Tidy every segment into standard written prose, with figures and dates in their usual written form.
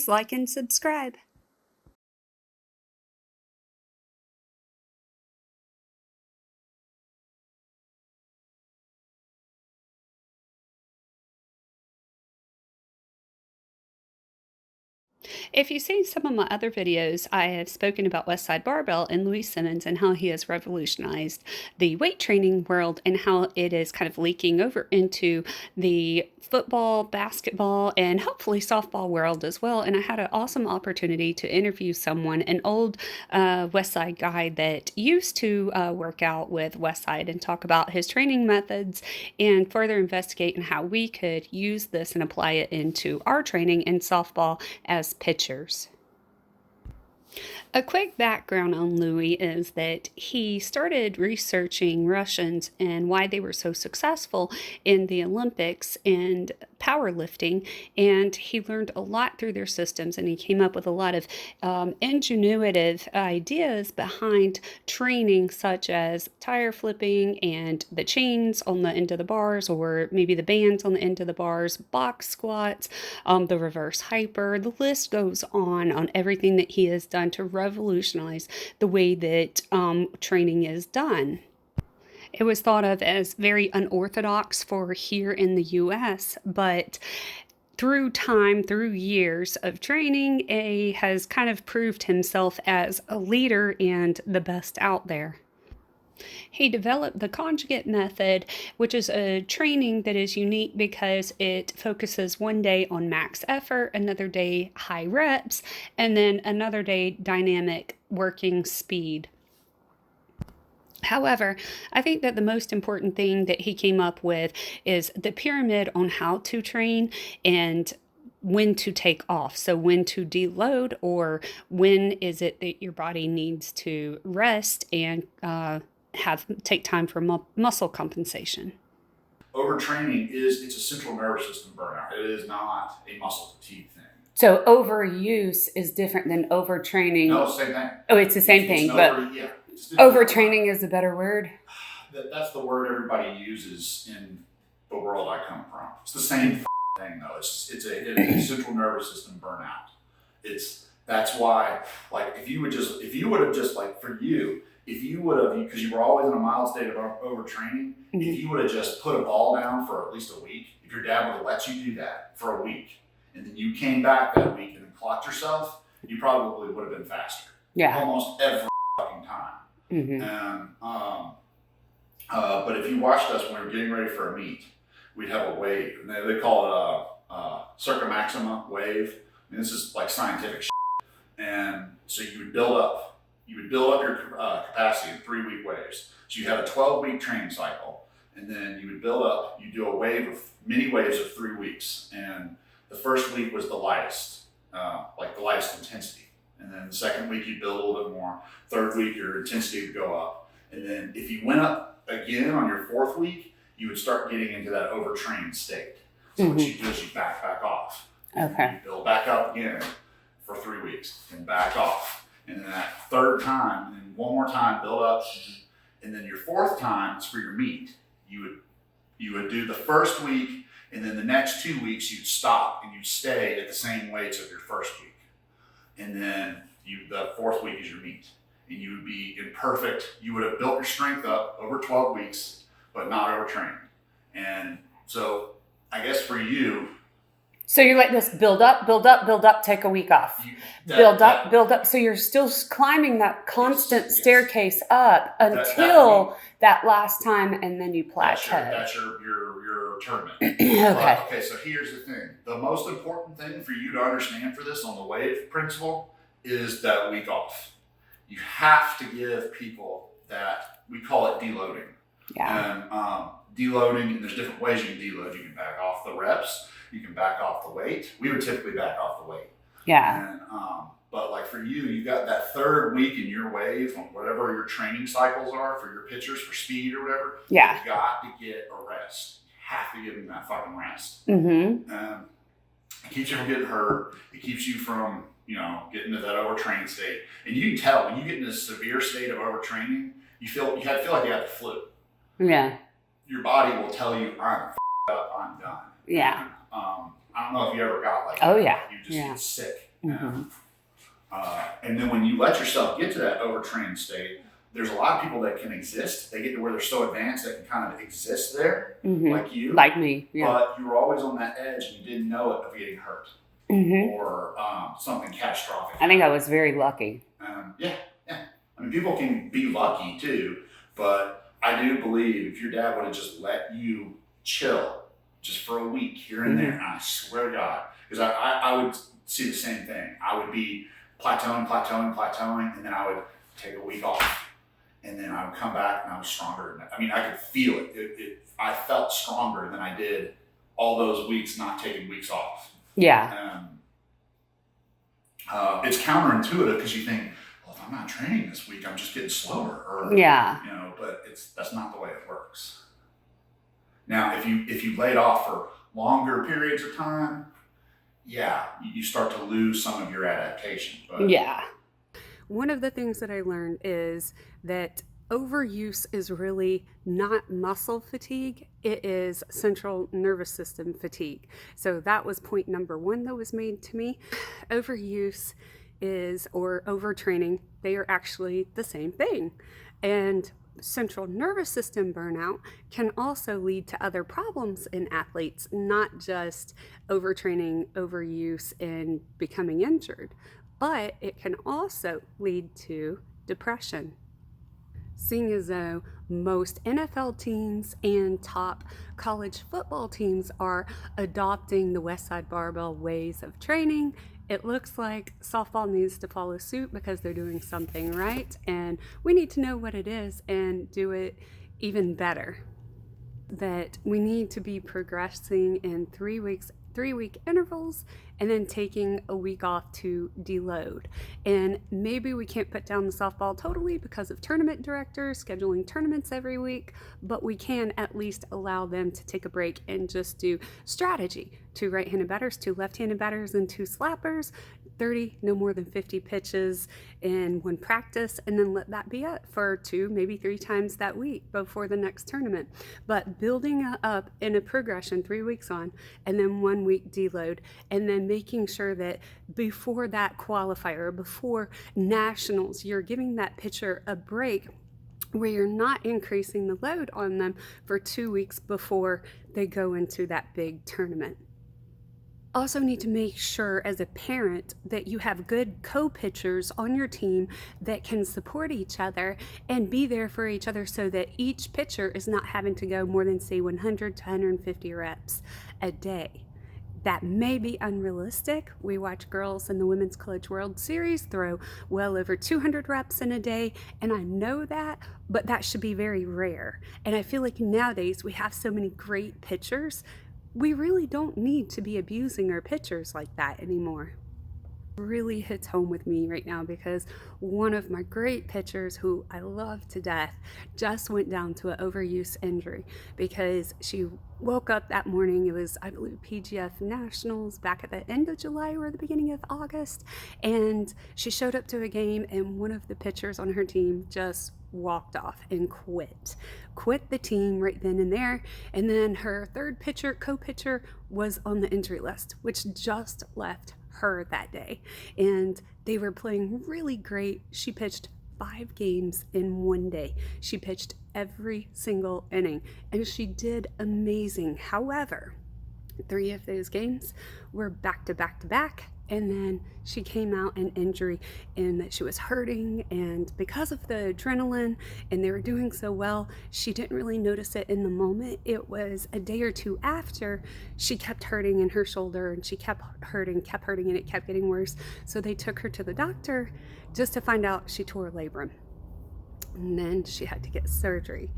Please like and subscribe. If you've seen some of my other videos, I have spoken about Westside Barbell and Louis Simmons and how he has revolutionized the weight training world and how it is kind of leaking over into the football, basketball, and hopefully softball world as well. And I had an awesome opportunity to interview someone, an old Westside guy that used to work out with Westside, and talk about his training methods and further investigate and how we could use this and apply it into our training in softball as pitchers. A quick background on Louis is that he started researching Russians and why they were so successful in the Olympics and powerlifting, and he learned a lot through their systems, and he came up with a lot of ingenuitive ideas behind training, such as tire flipping and the chains on the end of the bars, or maybe the bands on the end of the bars, box squats, the reverse hyper. The list goes on everything that he has done to revolutionize the way that training is done. It was thought of as very unorthodox for here in the US, but through time, through years of training, A has kind of proved himself as a leader and the best out there. He developed the conjugate method, which is a training that is unique because it focuses one day on max effort, another day high reps, and then another day dynamic working speed. However, I think that the most important thing that he came up with is the pyramid on how to train and when to take off. So when to deload, or when is it that your body needs to rest and take time for muscle compensation. Overtraining it's a central nervous system burnout. It is not a muscle fatigue thing. So overuse is different than overtraining. No, same thing. Oh, it's the same thing, but overtraining is a better word. That's the word everybody uses in the world I come from. It's the same thing though. It's a central nervous system burnout. That's why, like, if you would have just like, for you, if you would have, because you were always in a mild state of overtraining, if you would have just put a ball down for at least a week, if your dad would have let you do that for a week, and then you came back that week and then clocked yourself, you probably would have been faster. Yeah. Almost every fucking time. But if you watched us when we were getting ready for a meet, we'd have a wave, and they call it a circa maxima wave. I mean, this is like scientific shit. And so you would build up your capacity in 3-week waves. So you have a 12-week training cycle, and then you would build up, you do mini waves of 3 weeks. And the first week was the lightest, like the lightest intensity. And then the second week you build a little bit more. Third week your intensity would go up. And then if you went up again on your fourth week, you would start getting into that overtrained state. So what you do is you back off. Okay. You build back up again for 3 weeks and back off. And then that third time, and one more time, build up. And then your fourth time is for your meet. You would do the first week, and then the next 2 weeks you'd stop and you'd stay at the same weights of your first week. And then the fourth week is your meet. And you would be you would have built your strength up over 12 weeks, but not overtrained. And so I guess for you, so you're like this: build up, take a week off. Build up. So you're still climbing that constant staircase up until that last time, and then you plateau. That's your tournament. Okay. Okay, so here's the thing. The most important thing for you to understand for this on the wave principle is that week off. You have to give people that, we call it deloading. Yeah. And deloading, and there's different ways you can deload. You can back off the reps. You can back off the weight. We would typically back off the weight. Yeah. And, but like for you got that third week in your wave on whatever your training cycles are for your pitchers for speed or whatever. Yeah. You got to get a rest. You have to give them that fucking rest. Mm-hmm. It keeps you from getting hurt. It keeps you from, getting to that overtraining state. And you can tell when you get in a severe state of overtraining, you feel like you have the flu. Yeah. Your body will tell you, I'm up, I'm done. Yeah. I don't know if you ever got like that. Oh yeah. You just get sick. And then when you let yourself get to that overtrained state, there's a lot of people that can exist. They get to where they're so advanced that can kind of exist there, like you. Like me, yeah. But you were always on that edge and you didn't know it of getting hurt or something catastrophic. I think I was very lucky. Yeah. I mean, people can be lucky too, but I do believe if your dad would have just let you chill just for a week here and there, and I swear to God, because I would see the same thing. I would be plateauing, and then I would take a week off, and then I would come back and I was stronger. I mean, I could feel it. I felt stronger than I did all those weeks not taking weeks off. Yeah. It's counterintuitive because you think, well, if I'm not training this week, I'm just getting slower. Or, but that's not the way it works. Now, if you laid off for longer periods of time, you start to lose some of your adaptation. But one of the things that I learned is that overuse is really not muscle fatigue, it is central nervous system fatigue. So that was point number one that was made to me. Overuse or overtraining, they are actually the same thing. And central nervous system burnout can also lead to other problems in athletes, not just overtraining, overuse, and becoming injured, but it can also lead to depression. Seeing as though most NFL teams and top college football teams are adopting the Westside Barbell ways of training, it looks like softball needs to follow suit because they're doing something right, and we need to know what it is and do it even better. That we need to be progressing in 3 week intervals, and then taking a week off to deload. And maybe we can't put down the softball totally because of tournament directors scheduling tournaments every week, but we can at least allow them to take a break and just do strategy. 2 right-handed batters, 2 left-handed batters, and 2 slappers, 30, no more than 50 pitches in one practice, and then let that be it for 2, maybe 3 times that week before the next tournament. But building up in a progression 3 weeks on, and then 1 week deload, and then making sure that before that qualifier, before nationals, you're giving that pitcher a break where you're not increasing the load on them for 2 weeks before they go into that big tournament. Also need to make sure as a parent that you have good co-pitchers on your team that can support each other and be there for each other so that each pitcher is not having to go more than, say, 100 to 150 reps a day. That may be unrealistic. We watch girls in the Women's College World Series throw well over 200 reps in a day, and I know that, but that should be very rare. And I feel like nowadays we have so many great pitchers, we really don't need to be abusing our pitchers like that anymore. Really hits home with me right now because one of my great pitchers who I love to death just went down to an overuse injury because she woke up that morning. It was, I believe, PGF Nationals back at the end of July or the beginning of August, and she showed up to a game and one of the pitchers on her team just walked off and quit the team right then and there. And then her third pitcher, co-pitcher, was on the injury list, which just left her that day, and they were playing really great. She pitched 5 games in one day. She pitched every single inning and she did amazing. However, 3 of those games were back to back to back, and then she came out in injury and that she was hurting, and because of the adrenaline and they were doing so well, she didn't really notice it in the moment. It was a day or 2 after she kept hurting in her shoulder, and she kept hurting, and it kept getting worse. So they took her to the doctor just to find out she tore a labrum, and then she had to get surgery.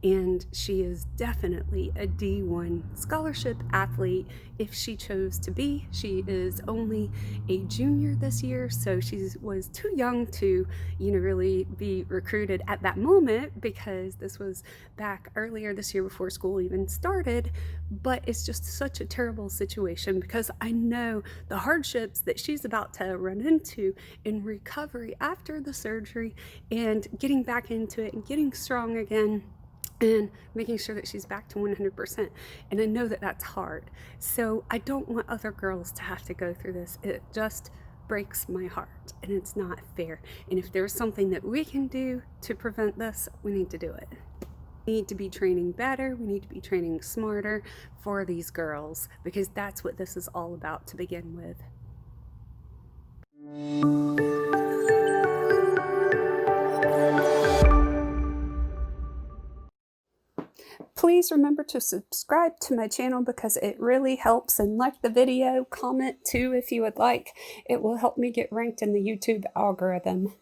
And she is definitely a D1 scholarship athlete if she chose to be. She is only a junior this year, so she was too young to, really be recruited at that moment because this was back earlier this year before school even started. But it's just such a terrible situation because I know the hardships that she's about to run into in recovery after the surgery and getting back into it and getting strong again, and making sure that she's back to 100%. And I know that that's hard. So I don't want other girls to have to go through this. It just breaks my heart, and it's not fair. And if there's something that we can do to prevent this, we need to do it. We need to be training better, we need to be training smarter for these girls, because that's what this is all about to begin with. Please remember to subscribe to my channel because it really helps, and like the video, comment too if you would like. It will help me get ranked in the YouTube algorithm.